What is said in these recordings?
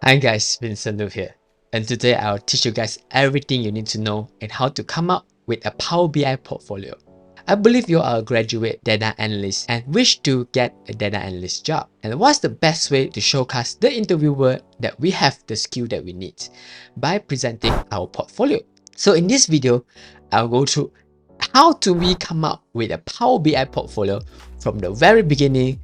Hi guys, Vincent here, and today I'll teach you guys everything you need to know and how to come up with a Power BI portfolio. I believe you are a graduate data analyst and wish to get a data analyst job. And what's the best way to showcase the interviewer that we have the skill that we need? By presenting our portfolio. So in this video, I'll go through how do we come up with a Power BI portfolio from the very beginning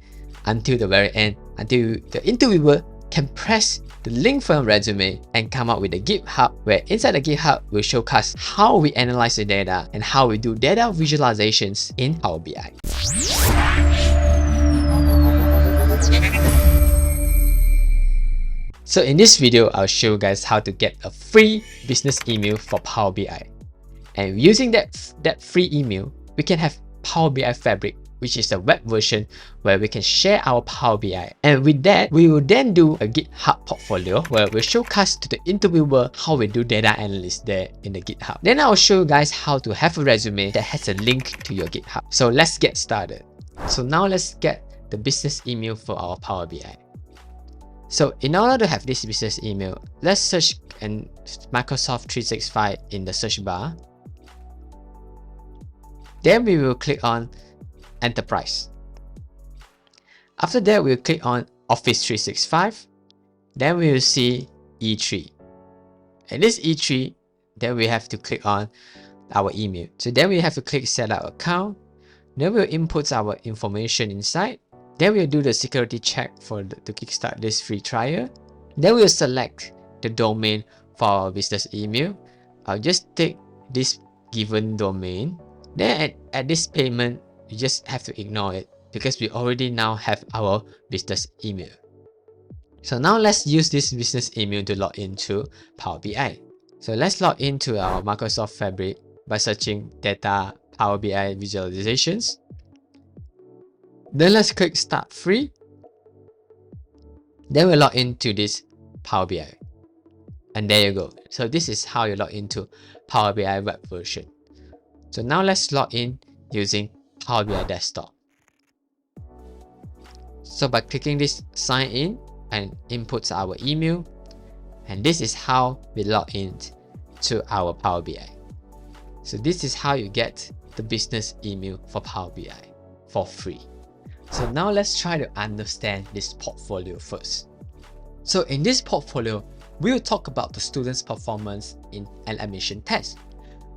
until the very end, until the interviewer can press the link from resume and come up with a GitHub, where inside the GitHub we'll showcase how we analyze the data and how we do data visualizations in Power BI. So in this video, I'll show you guys how to get a free business email for Power BI. And using that free email, we can have Power BI Fabric, which is a web version where we can share our Power BI. And with that, we will then do a GitHub portfolio where we'll showcase to the interviewer how we do data analyst there in the GitHub. Then I'll show you guys how to have a resume that has a link to your GitHub. So let's get started. So now let's get the business email for our Power BI. So in order to have this business email, let's search in Microsoft 365 in the search bar. Then we will click on Enterprise. After that, we'll click on Office 365. Then we will see E3. And this E3, then we have to click on our email. So then we have to click Set Up Account. Then we'll input our information inside. Then we'll do the security check to kickstart this free trial. Then we'll select the domain for our business email. I'll just take this given domain. Then at this payment, you just have to ignore it because we already now have our business email. So now let's use this business email to log into Power BI. So let's log into our Microsoft Fabric by searching Data Power BI Visualizations. Then let's click Start Free. Then we'll log into this Power BI. And there you go. So this is how you log into Power BI web version. So now let's log in using PowerBIDesktop. So by clicking this sign in and input our email, and this is how we log in to our Power BI. So this is how you get the business email for Power BI for free. So now let's try to understand this portfolio first. So in this portfolio, we'll talk about the students' performance in an admission test.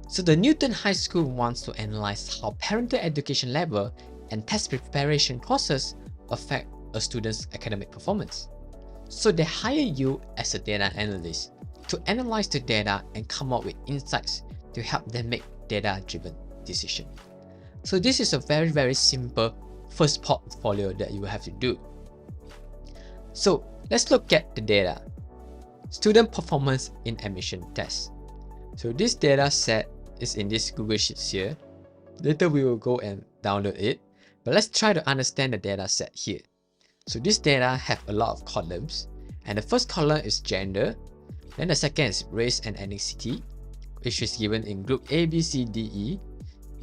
So the Newton High School wants to analyze how parental education level and test preparation courses affect a student's academic performance. So they hire you as a data analyst to analyze the data and come up with insights to help them make data-driven decisions. So this is a very simple first portfolio that you will have to do. So let's look at the data. Student performance in admission tests. So this data set is in this Google Sheets here. Later we will go and download it, but let's try to understand the data set here. So this data have a lot of columns, and the first column is gender, then the second is race and ethnicity, which is given in group A, B, C, D, E.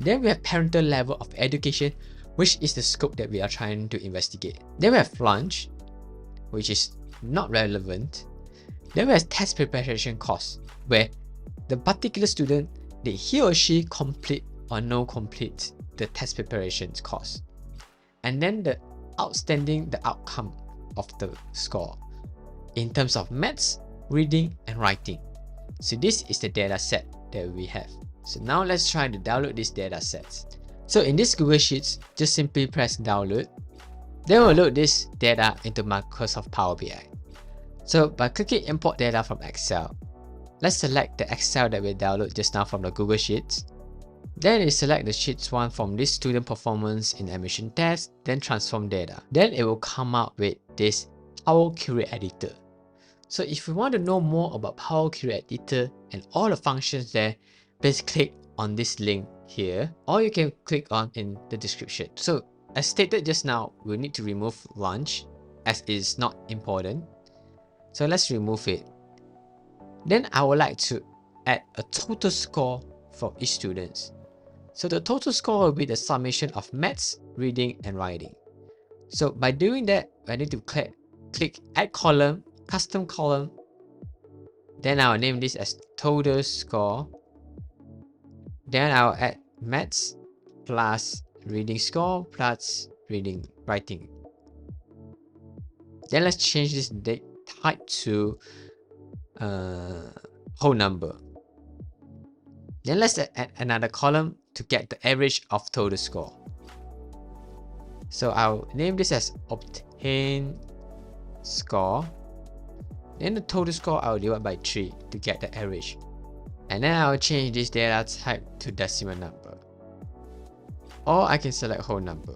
Then we have parental level of education, which is the scope that we are trying to investigate. Then we have lunch, which is not relevant. Then we have test preparation costs, where the particular student, did he or she complete or no complete the test preparation course. And then the outcome of the score in terms of maths, reading, and writing. So this is the data set that we have. So now let's try to download these data sets. So in this Google Sheets, just simply press download. Then we'll load this data into Microsoft Power BI. So by clicking import data from Excel, let's select the Excel that we downloaded just now from the Google Sheets. Then we select the Sheets one from this student performance in admission test, then transform data. Then it will come up with this Power Query Editor. So if you want to know more about Power Query Editor and all the functions there, please click on this link here, or you can click on in the description. So as stated just now, we need to remove lunch as it is not important. So let's remove it. Then I would like to add a total score for each student. So the total score will be the summation of maths, reading, and writing. So by doing that, I need to click add column custom column. Then I'll name this as total score. Then I'll add maths plus reading score plus writing. Then let's change this date type to whole number. Then let's add another column to get the average of total score. So I'll name this as obtain score. Then the total score I'll divide by 3 to get the average. And then I'll change this data type to decimal number. Or I can select whole number.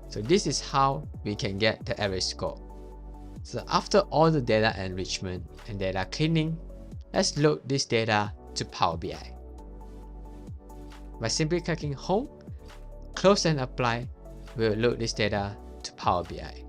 So this is how we can get the average score. So after all the data enrichment and data cleaning, let's load this data to Power BI. By simply clicking Home, Close and Apply, we'll load this data to Power BI.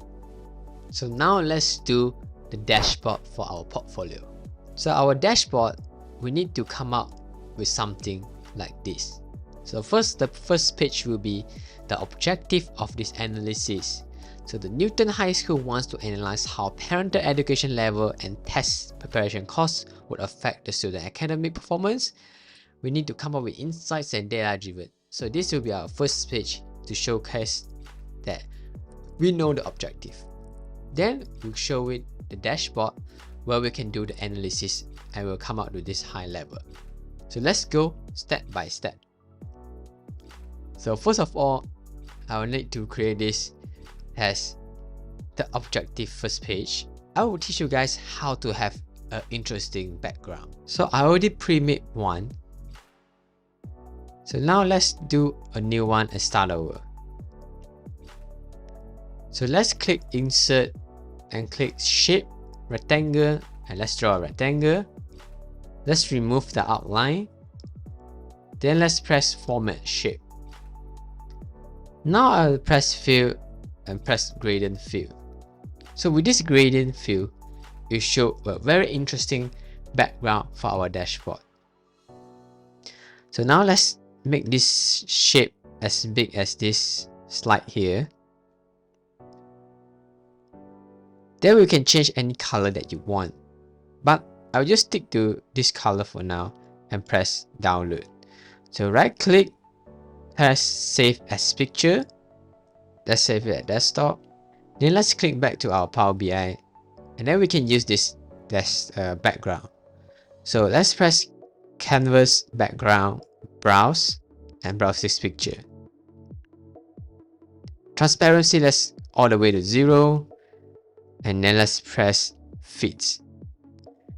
So now let's do the dashboard for our portfolio. So our dashboard, we need to come up with something like this. So the first page will be the objective of this analysis. So the Newton High School wants to analyze how parental education level and test preparation costs would affect the student academic performance. We need to come up with insights and data driven. So this will be our first page to showcase that we know the objective. Then we'll show it the dashboard where we can do the analysis and we'll come out with this high level. So let's go step by step. So first of all, I will need to create this as the objective first page. I will teach you guys how to have an interesting background. So I already pre-made one. So now let's do a new one and start over. So let's click insert and click shape, rectangle, and let's draw a rectangle. Let's remove the outline. Then let's press format shape. Now I'll press fill and press gradient fill. So with this gradient fill, it show a very interesting background for our dashboard. So now let's make this shape as big as this slide here. Then we can change any color that you want, but I'll just stick to this color for now and press download. So right click, press save as picture. Let's save it at desktop. Then let's click back to our Power BI and then we can use this background. So let's press canvas background, browse, and browse this picture. Transparency, let's all the way to 0. And then let's press fit.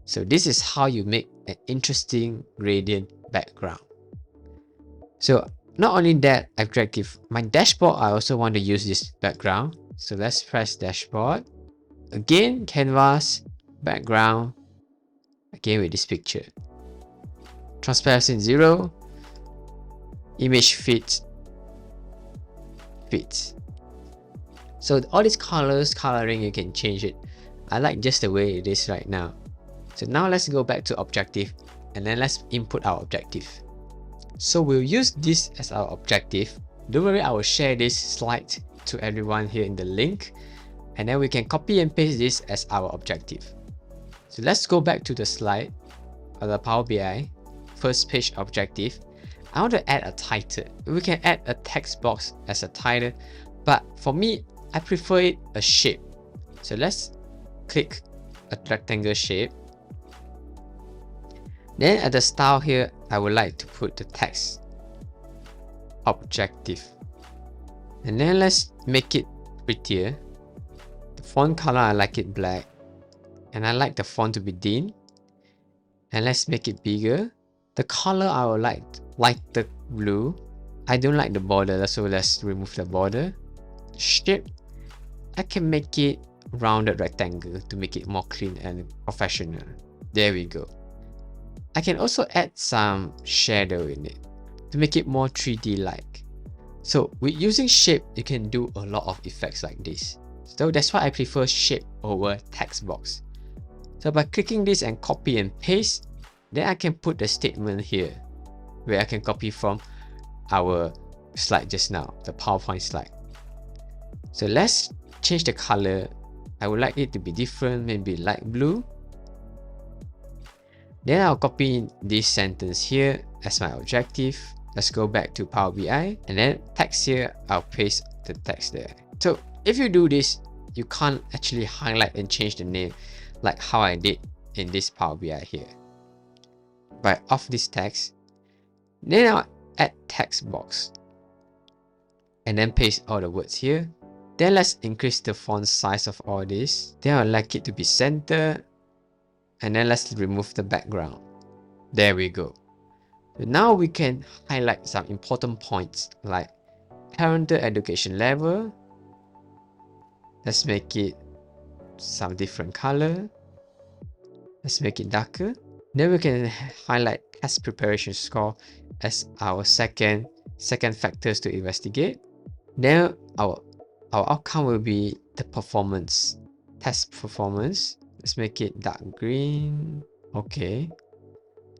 So this is how you make an interesting gradient background. So not only that objective, my dashboard, I also want to use this background. So let's press dashboard. Again, canvas, background, again with this picture. Transparency 0, image fit. So all these coloring, you can change it. I like just the way it is right now. So now let's go back to objective and then let's input our objective. So we'll use this as our objective. Don't worry, I will share this slide to everyone here in the link. And then we can copy and paste this as our objective. So let's go back to the slide of the Power BI, first page objective. I want to add a title. We can add a text box as a title, but for me, I prefer it a shape. So let's click a rectangle shape. Then at the style here, I would like to put the text objective. And then let's make it prettier. The font color, I like it black. And I like the font to be thin. And let's make it bigger. The color, I would like the blue. I don't like the border, so let's remove the border. Shape, I can make it rounded rectangle to make it more clean and professional. There we go. I can also add some shadow in it to make it more 3D like. So with using shape, you can do a lot of effects like this. So that's why I prefer shape over text box. So by clicking this and copy and paste, then I can put the statement here where I can copy from our slide just now, the PowerPoint slide. So let's change the color. I would like it to be different, maybe light blue. Then I'll copy this sentence here as my objective. Let's go back to Power BI, and then text here, I'll paste the text there. So if you do this, you can't actually highlight and change the name like how I did in this Power BI here. By off this text, then I'll add text box and then paste all the words here. Then let's increase the font size of all this. Then I'd like it to be centered, and then let's remove the background. There we go. So now we can highlight some important points like parental education level. Let's make it some different color. Let's make it darker. Then we can highlight test preparation score as our second factors to investigate. Then our outcome will be the performance, test performance. Let's make it dark green. Okay.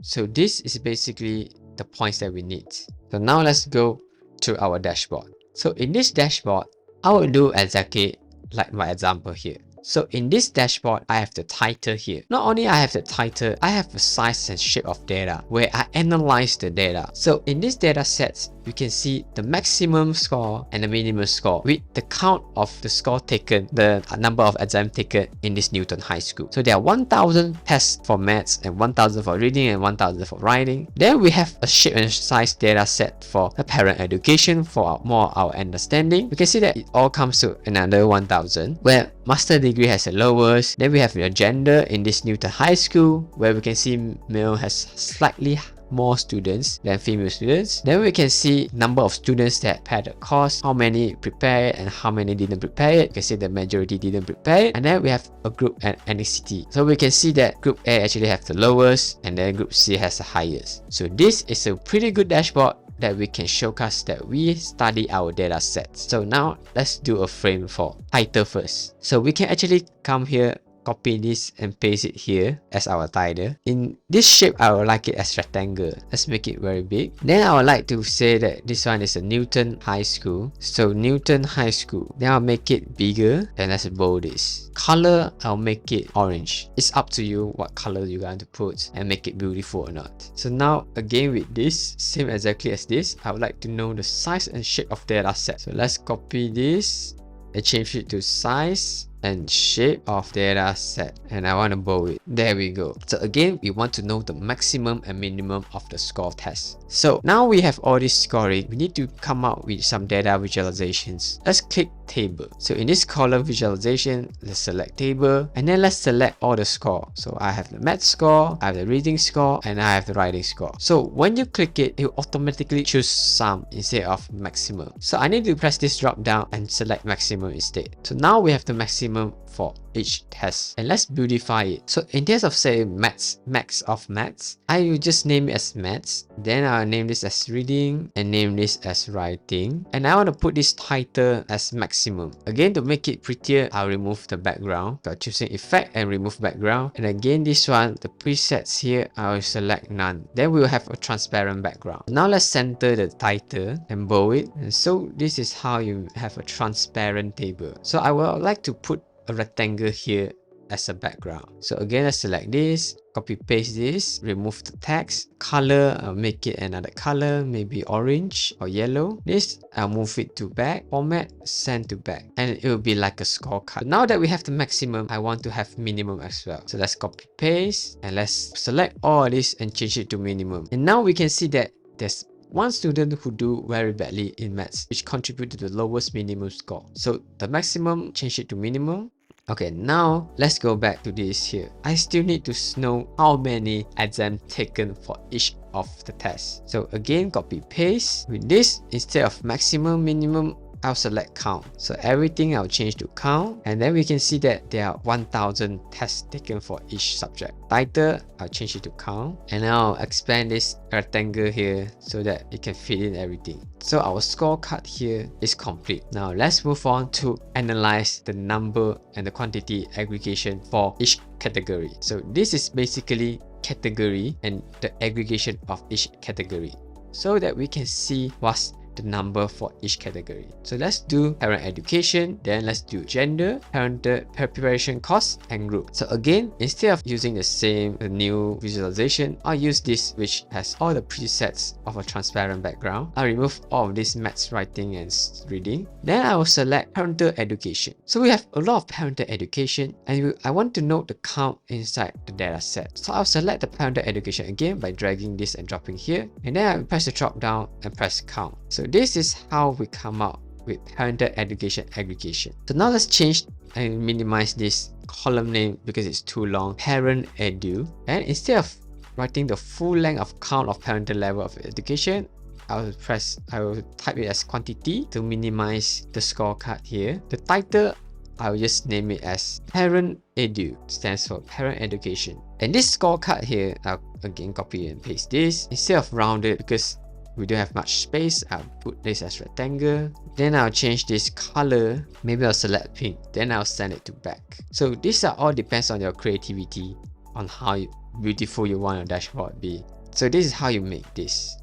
So this is basically the points that we need. So now let's go to our dashboard. So in this dashboard, I will do exactly like my example here. So in this dashboard, I have the title here. Not only I have the title, I have the size and shape of data where I analyze the data. So in this data sets, you can see the maximum score and the minimum score with the count of the score taken, the number of exams taken in this Newton High School. So there are 1000 tests for maths and 1000 for reading and 1000 for writing. Then we have a shape and size data set for the parent education for our understanding. You can see that it all comes to another 1000 where master degree has the lowest. Then we have your gender in this Newton High School where we can see male has slightly more students than female students. Then we can see number of students that prepared the course, how many prepared and how many didn't prepare it. You can see the majority didn't prepare it. And then we have a group and ethnicity. So we can see that group A actually have the lowest and then group C has the highest. So this is a pretty good dashboard that we can showcase that we study our data sets. So now let's do a frame for title first. So we can actually come here, copy this and paste it here as our title. In this shape, I would like it as rectangle. Let's make it very big. Then I would like to say that this one is a Newton High School. So Newton High School. Then I'll make it bigger and let's bold this. Color, I'll make it orange. It's up to you what color you're going to put and make it beautiful or not. So now again with this, same exactly as this, I would like to know the size and shape of data set. So let's copy this and change it to size and shape of data set, and I want to bold it. There we go. So again, we want to know the maximum and minimum of the score test. So now we have all this scoring, we need to come up with some data visualizations. Let's click table. So in this column visualization, let's select table and then let's select all the score. So I have the math score, I have the reading score, and I have the writing score. So when you click it, it will automatically choose sum instead of maximum. So I need to press this drop down and select maximum instead. So now we have the maximum for each test, and let's beautify it. So in case of say max of maths, I will just name it as maths, then I'll name this as reading and name this as writing, and I want to put this title as maximum. Again, to make it prettier, I'll remove the background by choosing effect and remove background. And again, this one, the presets here, I will select none. Then we will have a transparent background. Now let's center the title and bold it. And so this is how you have a transparent table. So I would like to put a rectangle here as a background. So again, let's select this, copy paste this, remove the text, color, I'll make it another color, maybe orange or yellow. This, I'll move it to back, format, send to back, and it will be like a scorecard. Now that we have the maximum, I want to have minimum as well. So let's copy paste and let's select all this and change it to minimum. And now we can see that there's one student who do very badly in maths, which contribute to the lowest minimum score. So the maximum, change it to minimum. Okay, now let's go back to this here. I still need to know how many exams taken for each of the tests. So again, copy paste. With this, instead of maximum, minimum, I'll select count. So everything I'll change to count, and then we can see that there are 1000 tests taken for each subject. Title, I'll change it to count, and now I'll expand this rectangle here so that it can fit in everything. So our scorecard here is complete. Now let's move on to analyze the number and the quantity aggregation for each category. So this is basically category and the aggregation of each category, so that we can see what's the number for each category. So let's do parent education, then let's do gender, parental preparation cost, and group. So again, instead of using the same new visualization, I'll use this which has all the presets of a transparent background. I'll remove all of this maths, writing, and reading. Then I will select parental education. So we have a lot of parental education, and I want to know the count inside the data set. So I'll select the parental education again by dragging this and dropping here, and then I press the drop down and press count. So this is how we come out with parental education aggregation. So now let's change and minimize this column name because it's too long, parent edu, and instead of writing the full length of count of parental level of education, I will type it as quantity to minimize the scorecard here. The title, I will just name it as parent edu, stands for parent education. And this scorecard here, I'll again copy and paste this. Instead of rounded, because we don't have much space, I'll put this as rectangle. Then I'll change this color. Maybe I'll select pink. Then I'll send it to back. So these are all depends on your creativity, on how beautiful you want your dashboard be. So this is how you make this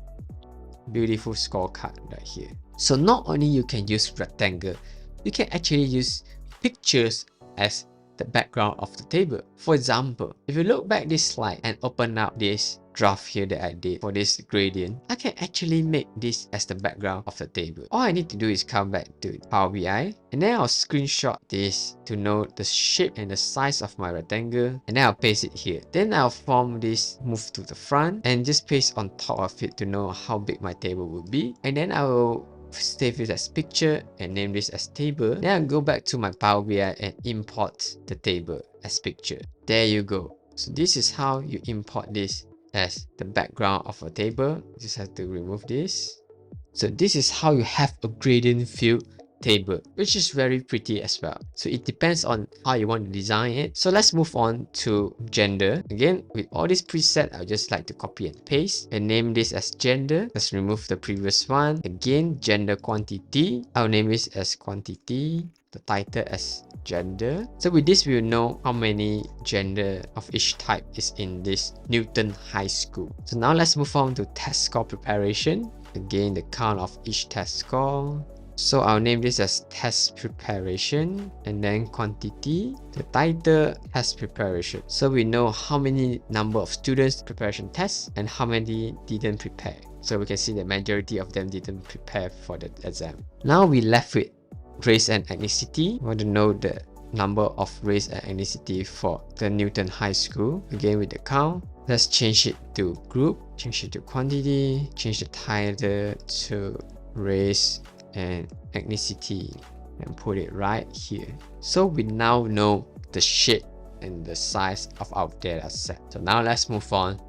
beautiful scorecard right here. So not only you can use rectangle, you can actually use pictures as the background of the table. For example, if you look back this slide and open up this draft here that I did for this gradient, I can actually make this as the background of the table. All I need to do is come back to Power BI, and then I'll screenshot this to know the shape and the size of my rectangle, and then I'll paste it here. Then I'll form this, move to the front, and just paste on top of it to know how big my table will be. And then I will save it as picture and name this as table. Then I'll go back to my Power BI and import the table as picture. There you go. So this is how you import this as the background of a table. You just have to remove this. So this is how you have a gradient field table, which is very pretty as well. So it depends on how you want to design it. So let's move on to gender. Again, with all this preset, I'll just like to copy and paste and name this as gender. Let's remove the previous one. Again, gender quantity, I'll name this as quantity, the title as gender. So with this, we will know how many gender of each type is in this Newton High School. So now let's move on to test score preparation. Again, the count of each test score. So I'll name this as test preparation, and then quantity, the title, test preparation. So we know how many number of students preparation tests and how many didn't prepare. So we can see the majority of them didn't prepare for the exam. Now we left with race and ethnicity. We want to know the number of race and ethnicity for the Newton High School. Again with the count. Let's change it to group, change it to quantity, change the title to race and ethnicity, and put it right here. So we now know the shape and the size of our data set. So now let's move on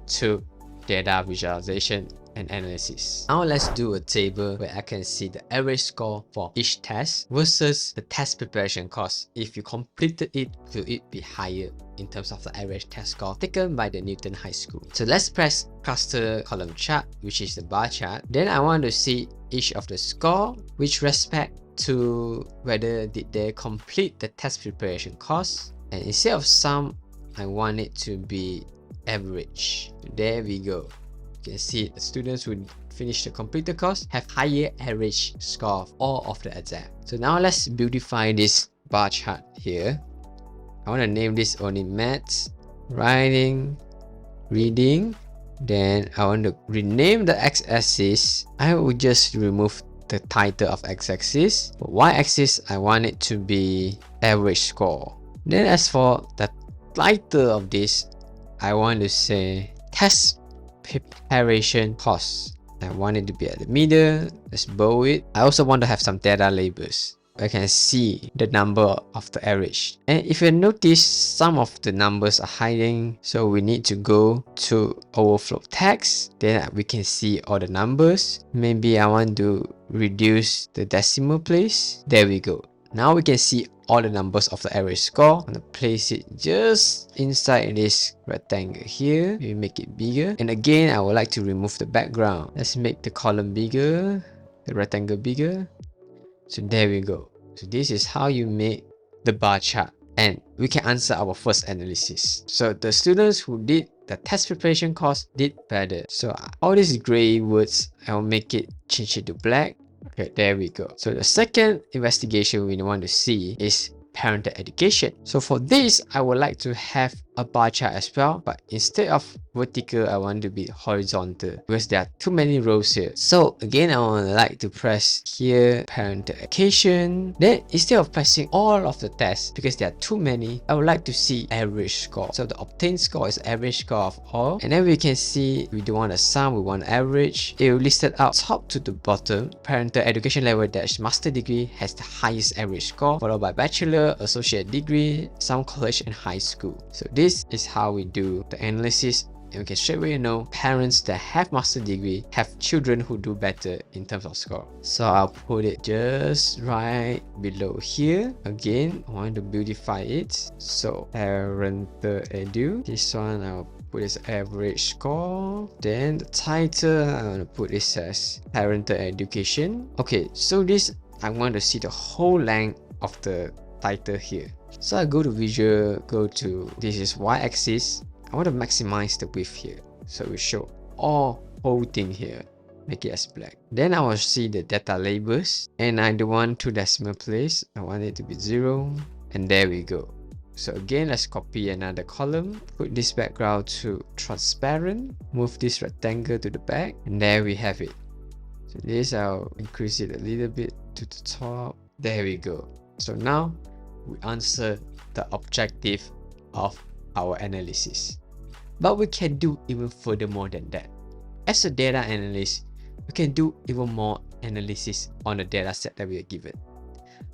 to data visualization and analysis. Now let's do a table where I can see the average score for each test versus the test preparation cost. If you completed it, will it be higher in terms of the average test score taken by the Newton High School? So let's press cluster column chart, which is the bar chart. Then I want to see each of the score with respect to whether did they complete the test preparation course. And instead of sum, I want it to be average. There we go. You can see the students who finish the completed course have higher average score of all of the exam. So now let's beautify this bar chart here. I want to name this only maths, writing, reading. Then I want to rename the x-axis. I will just remove the title of x-axis. For y-axis, I want it to be average score. Then as for the title of this, I want to say test preparation cost. I want it to be at the middle. Let's bold it. I also want to have some data labels. I can see the number of the average. And if you notice, some of the numbers are hiding. So we need to go to overflow text. Then we can see all the numbers. Maybe I want to reduce the decimal place. There we go. Now we can see all the numbers of the average score. I'm gonna place it just inside this rectangle here. We make it bigger. And again, I would like to remove the background. Let's make the column bigger, the rectangle bigger. So there we go. So this is how you make the bar chart. And we can answer our first analysis. So the students who did the test preparation course did better. So all these gray words, I'll make it change it to black. Okay, there we go. So the second investigation we want to see is parental education. So for this, I would like to have a bar chart as well, but instead of vertical, I want to be horizontal because there are too many rows here. So again, I would like to press here parental education. Then instead of pressing all of the tests, because there are too many, I would like to see average score. So the obtained score is average score of all, and then we can see we don't want a sum, we want average. It will list it out top to the bottom. Parental education level dash master degree has the highest average score, followed by bachelor, associate degree, some college, and high school. So this is how we do the analysis, and we can straight away know parents that have master degree have children who do better in terms of score. So I'll put it just right below here. Again, I want to beautify it. So parental edu, this one I'll put this average score. Then the title, I want to put this as parental education. Okay, so this I want to see the whole length of the title here. So I go to visual, go to this is y-axis. I want to maximize the width here, so we show all whole thing here, make it as black. Then I will see the data labels, and I don't want 2 decimal place, I want it to be 0, and there we go. So again, let's copy another column, put this background to transparent, move this rectangle to the back, and there we have it. So this I'll increase it a little bit to the top. There we go. So now we answer the objective of our analysis. But we can do even further more than that. As a data analyst, we can do even more analysis on the data set that we are given.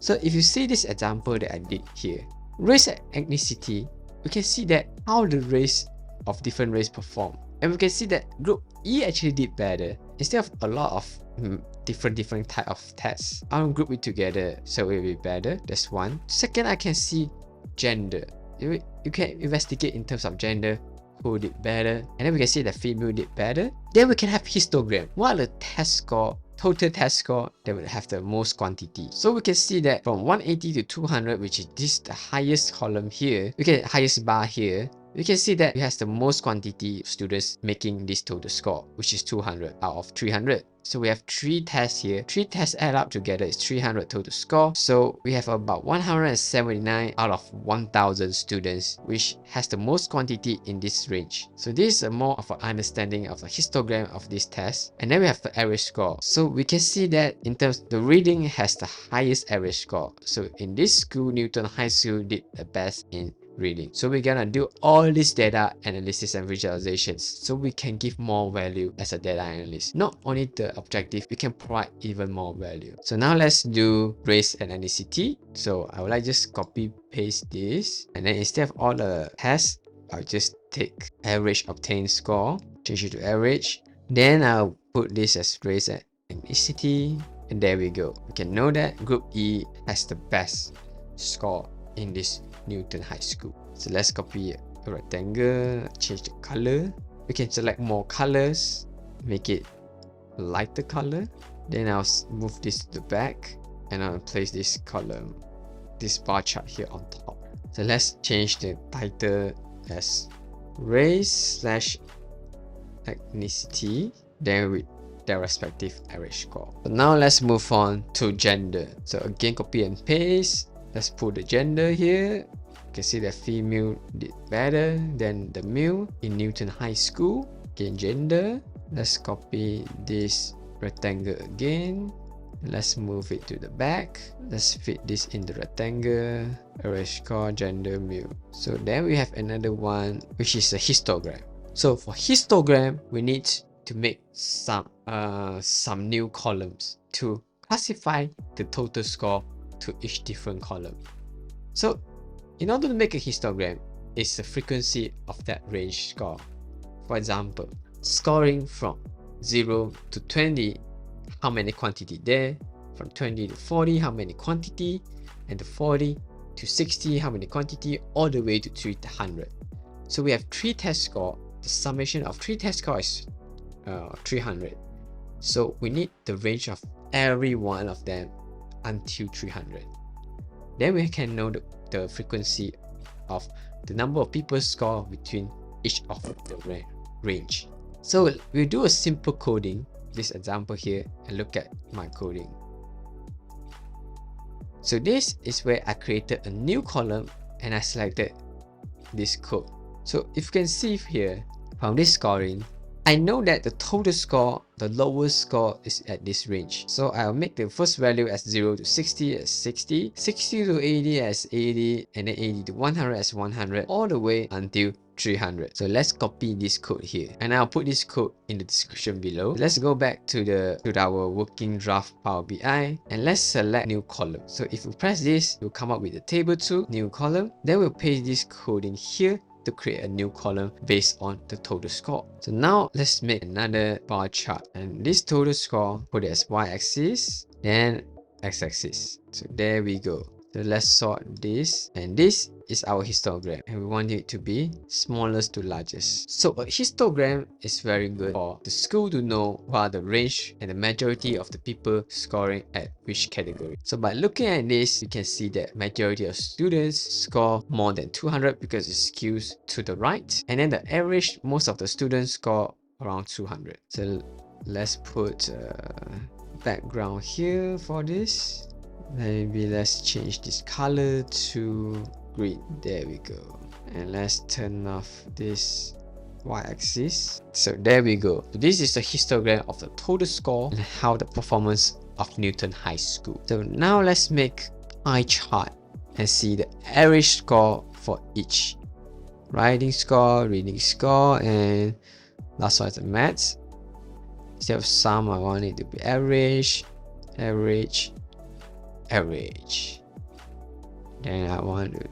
So if you see this example that I did here, race and ethnicity, we can see that how the race of different race perform. And we can see that group E actually did better. Instead of a lot of different type of tests, I'll group it together so it will be better. That's one. Second, I can see gender. You can investigate in terms of gender, who did better, and then we can see that female did better. Then we can have histogram. What are the test score, total test score that will have the most quantity? So we can see that from 180 to 200, which is this the highest column here, we get highest bar here. We can see that it has the most quantity of students making this total score, which is 200 out of 300. So we have 3 tests here. 3 tests add up together is 300 total score. So we have about 179 out of 1000 students, which has the most quantity in this range. So this is a more of an understanding of the histogram of this test. And then we have the average score. So we can see that in terms the reading has the highest average score. So in this school, Newton High School did the best in reading. So we're gonna do all this data analysis and visualizations so we can give more value as a data analyst. Not only the objective, we can provide even more value. So now let's do race and ethnicity. So I would like just copy paste this, and then instead of all the tests, I'll just take average obtained score, change it to average. Then I'll put this as race and ethnicity, and there we go. We can know that group E has the best score in this Newton High School. So let's copy a rectangle, change the color. We can select more colors, make it a lighter color. Then I'll move this to the back, and I'll place this column, this bar chart here on top. So let's change the title as race / ethnicity, then with their respective average score. So now let's move on to gender. So again, copy and paste. Let's put the gender here. You can see that female did better than the male in Newton High School. Again, gender. Let's copy this rectangle again. Let's move it to the back. Let's fit this in the rectangle. Average score, gender, male. So then we have another one, which is a histogram. So for histogram, we need to make some new columns to classify the total score to each different column. So in order to make a histogram, it's the frequency of that range score. For example, scoring from 0 to 20, how many quantity there, from 20 to 40, how many quantity, and to 40 to 60, how many quantity, all the way to 300. So we have 3 test score. The summation of 3 test score is 300. So we need the range of every one of them until 300. Then we can know the frequency of the number of people score between each of the range. So we'll do a simple coding, this example here, and look at my coding. So this is where I created a new column and I selected this code. So if you can see here, from this scoring, I know that the total score, the lowest score is at this range. So I'll make the first value as 0 to 60 as 60, 60 to 80 as 80, and then 80 to 100 as 100, all the way until 300. So let's copy this code here, and I'll put this code in the description below. Let's go back to our working draft Power BI, and let's select new column. So if we press this, we'll come up with the table 2, new column. Then we'll paste this code in here to create a new column based on the total score. So now let's make another bar chart, and this total score, put it as y-axis, then x-axis. So there we go. So let's sort this, and this is our histogram, and we want it to be smallest to largest. So a histogram is very good for the school to know what are the range and the majority of the people scoring at which category. So by looking at this, you can see that majority of students score more than 200 because it skews to the right, and then the average, most of the students score around 200. So let's put background here for this. Maybe let's change this color to green. There we go. And let's turn off this y-axis. So there we go. So this is the histogram of the total score and how the performance of Newton High School. So now let's make pie chart and see the average score for each. Writing score, reading score, and last one is the maths. Instead of sum, I want it to be average, average, average. Then I want to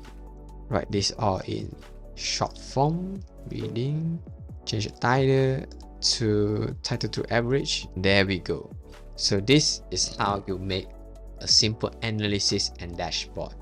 write this all in short form, reading, change the title to average. There we go. So this is how you make a simple analysis and dashboard.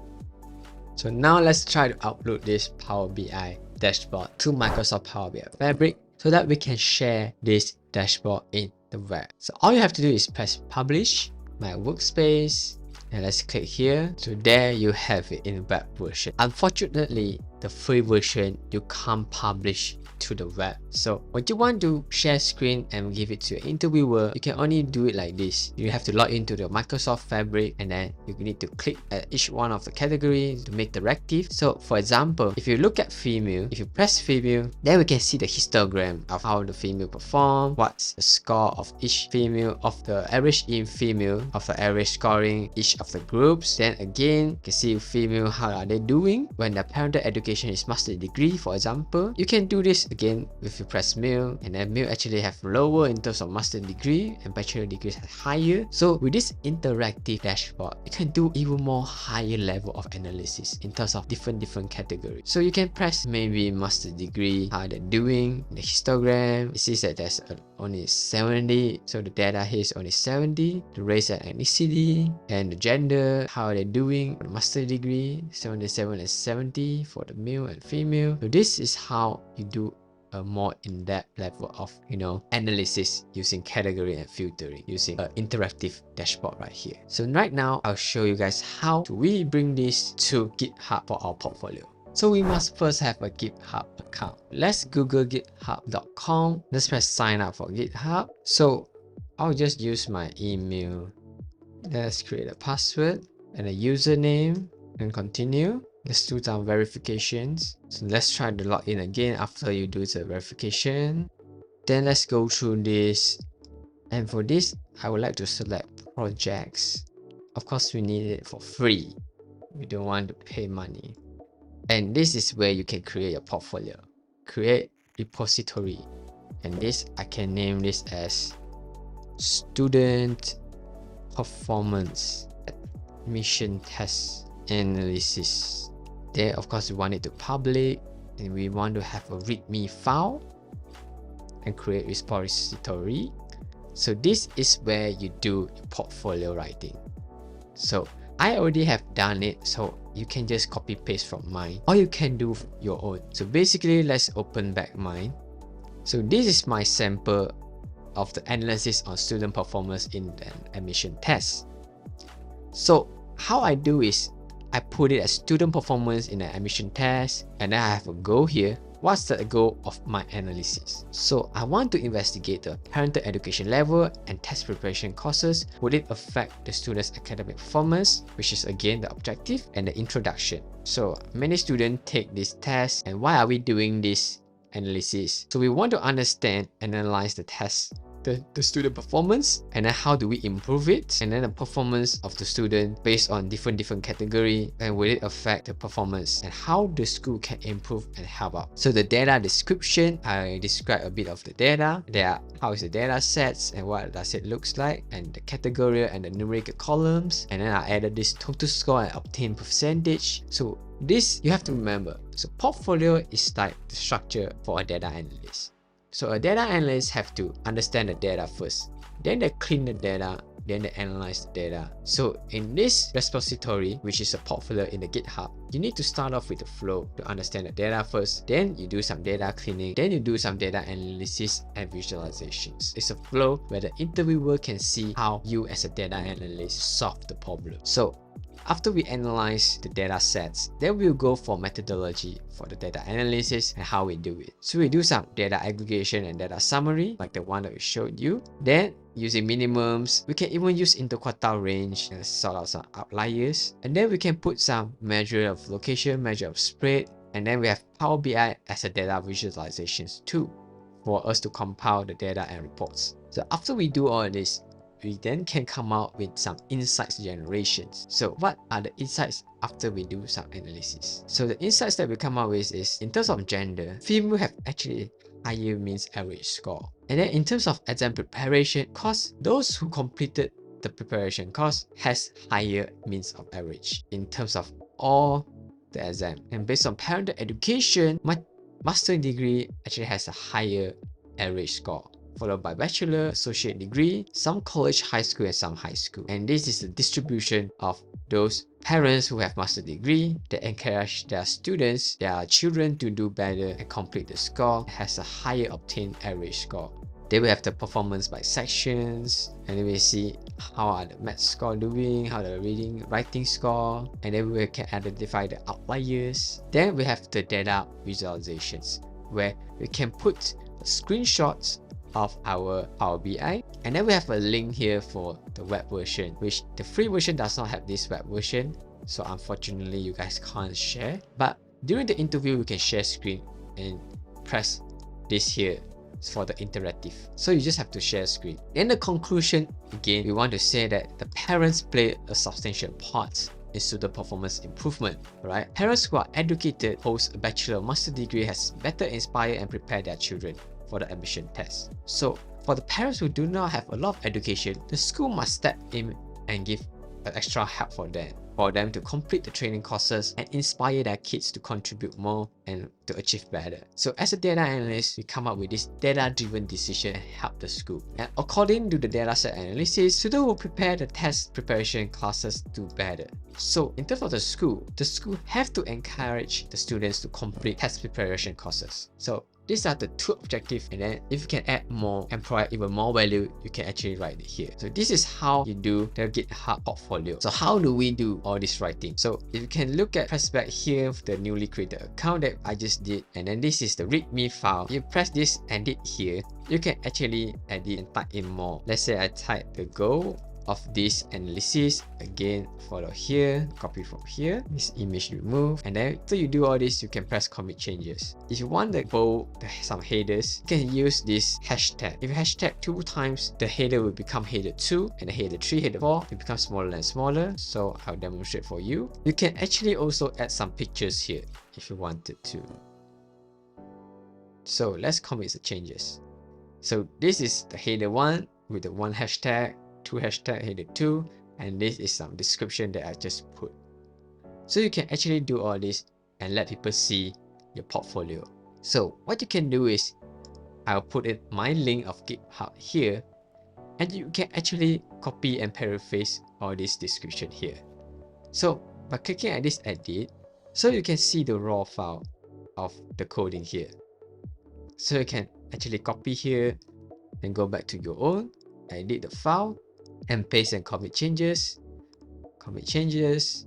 So now let's try to upload this Power BI dashboard to Microsoft Power BI Fabric so that we can share this dashboard in the web. So all you have to do is press publish, my workspace, and let's click here. So there you have it in the web version. Unfortunately, the free version you can't publish to the web. So when you want to share screen and give it to your interviewer, you can only do it like this. You have to log into the Microsoft Fabric, and then you need to click at each one of the categories to make the directive. So for example, if you look at female, if you press female, then we can see the histogram of how the female perform, what's the score of each female, of the average in female, of the average scoring each of the groups. Then again, you can see female, how are they doing when the parental education is master's degree, for example. You can do this again if you press male, and then male actually have lower in terms of master's degree and bachelor degrees have higher. So with this interactive dashboard, you can do even more higher level of analysis in terms of different categories. So you can press maybe master's degree, how they're doing, the histogram. It sees that there's only 70, so the data here is only 70. The race and ethnicity and the gender, how they're doing for the master's degree, 77 and 70 for the male and female. So this is how you do a more in-depth level of analysis using category and filtering using an interactive dashboard right here. So right now I'll show you guys how do we bring this to GitHub for our portfolio. So we must first have a GitHub account. Let's Google github.com. Let's press sign up for GitHub. So I'll just use my email. Let's create a password and a username and continue. Let's do some verifications. So let's try to log in again after you do the verification. Then let's go through this. And for this, I would like to select projects. Of course, we need it for free. We don't want to pay money. And this is where you can create your portfolio. Create repository. And this, I can name this as Student Performance Admission Test Analysis. There, of course, we want it to public, and we want to have a readme file and create repository. So this is where you do your portfolio writing. So I already have done it, so you can just copy paste from mine, or you can do your own. So basically, let's open back mine. So this is my sample of the analysis on student performance in an admission test. So how I do is I put it as student performance in an admission test, and then I have a goal here. what's the goal of my analysis? So I want to investigate the parental education level and test preparation courses. Would it affect the students' academic performance, which is again the objective, and the introduction. So many students take this test, and why are we doing this analysis? So we want to understand and analyze the test, the student performance, and then how do we improve it, and then the performance of the student based on different category, and will it affect the performance, and how the school can improve and help out. So the data description, I describe a bit of the data. How is the data sets and what does it looks like, and the category and the numerical columns, and then I added this total score and obtained percentage. So this you have to remember. So portfolio is like the structure for a data analyst. So a data analyst have to understand the data first, then they clean the data, then they analyze the data. So in this repository, which is a portfolio in the GitHub, you need to start off with the flow to understand the data first, then you do some data cleaning, then you do some data analysis and visualizations. It's a flow where the interviewer can see how you as a data analyst solve the problem. So after we analyze the data sets, then we'll go for methodology for the data analysis and how we do it. So we do some data aggregation and data summary, like the one that we showed you. Then using minimums, we can even use interquartile range and sort out some outliers. And then we can put some measure of location, measure of spread. And then we have Power BI as a data visualizations tool for us to compile the data and reports. So after we do all this, we then can come out with some insights generations. So what are the insights after we do some analysis? So the insights that we come out with is, in terms of gender, female have actually higher means average score. And then in terms of exam preparation course, those who completed the preparation course has higher means of average in terms of all the exam. And based on parental education, my master degree actually has a higher average score, followed by bachelor, associate degree, some college, high school, and some high school. And this is the distribution of those parents who have master degree that encourage their students, their children to do better and complete the score, has a higher obtained average score. Then we have the performance by sections, and then we see how are the math score doing, how the reading, writing score, and then we can identify the outliers. Then we have the data visualizations, where we can put screenshots of our Power BI, and then we have a link here for the web version, which the free version does not have this web version, so unfortunately you guys can't share. But during the interview, we can share screen and press this here for the interactive. So you just have to share screen. In the conclusion, again, we want to say that the parents play a substantial part in student performance improvement, right? Parents who are educated, post a bachelor or master degree has better inspire and prepare their children for the admission test. So for the parents who do not have a lot of education, the school must step in and give an extra help for them to complete the training courses and inspire their kids to contribute more and to achieve better. So as a data analyst, we come up with this data-driven decision and help the school. And according to the data set analysis, students will prepare the test preparation classes do better. So in terms of the school have to encourage the students to complete test preparation courses. So these are the two objectives, and then if you can add more and provide even more value, you can actually write it here. So this is how you do the GitHub portfolio. So how do we do all this writing? So if you can press back here, the newly created account that I just did, and then this is the readme file. You press this edit here, you can actually edit and type in more. Let's say I type the goal of this analysis, again follow here, copy from here, this image remove, and then after you do all this, you can press commit changes. If you want the bold, some headers, you can use this hashtag. If you hashtag 2 times, the header will become header 2, and the header 3, header 4, it becomes smaller and smaller. So I'll demonstrate for you. You can actually also add some pictures here if you wanted to. So let's commit the changes. So this is the header 1 with the 1 hashtag, 2 hashtag, header 2, and this is some description that I just put. So you can actually do all this and let people see your portfolio. So what you can do is, I'll put my link of GitHub here, and you can actually copy and paraphrase all this description here. So by clicking at this edit, so you can see the raw file of the coding here. So you can actually copy here and go back to your own, edit the file, and paste and commit changes,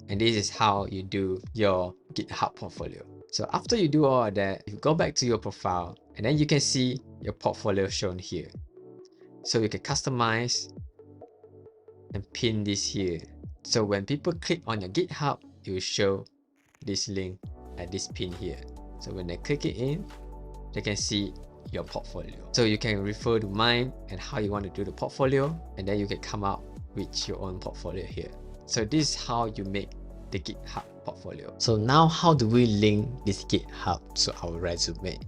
and this is how you do your GitHub portfolio. So after you do all of that, you go back to your profile and then you can see your portfolio shown here. So you can customize and pin this here. So when people click on your GitHub, it will show this link at this pin here. So when they click it in, they can see your portfolio. So you can refer to mine and how you want to do the portfolio, and then you can come up with your own portfolio here. So this is how you make the GitHub portfolio. So now how do we link this GitHub to our resume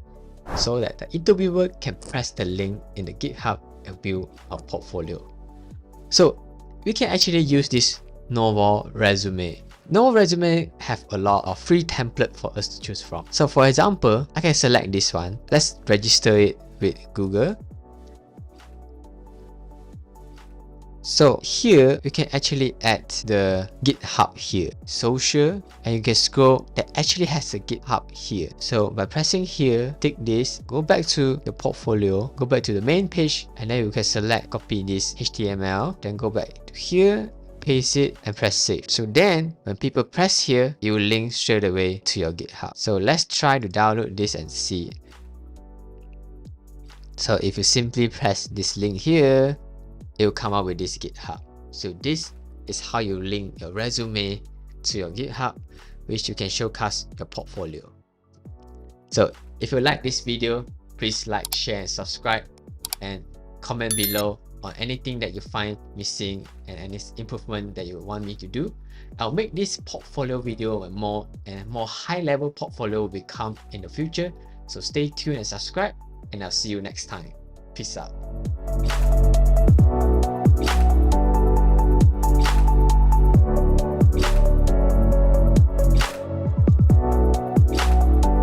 so that the interviewer can press the link in the GitHub and build a portfolio? So we can actually use this Novoresume. Novoresume have a lot of free template for us to choose from. So for example, I can select this one. Let's register it with Google. So here you can actually add the GitHub here, social, and you can scroll. That actually has a GitHub here. So by pressing here, tick this, go back to the portfolio, go back to the main page, and then you can select copy this HTML, then go back to here, paste it, and press save. So then when people press here, it will link straight away to your GitHub. So let's try to download this and see. So if you simply press this link here, it will come up with this GitHub. So this is how you link your resume to your GitHub, which you can showcase your portfolio. So if you like this video, please like, share, and subscribe, and comment below on anything that you find missing and any improvement that you want me to do. I'll make this portfolio video and more high-level portfolio will come in the future. So stay tuned and subscribe, and I'll see you next time. Peace out.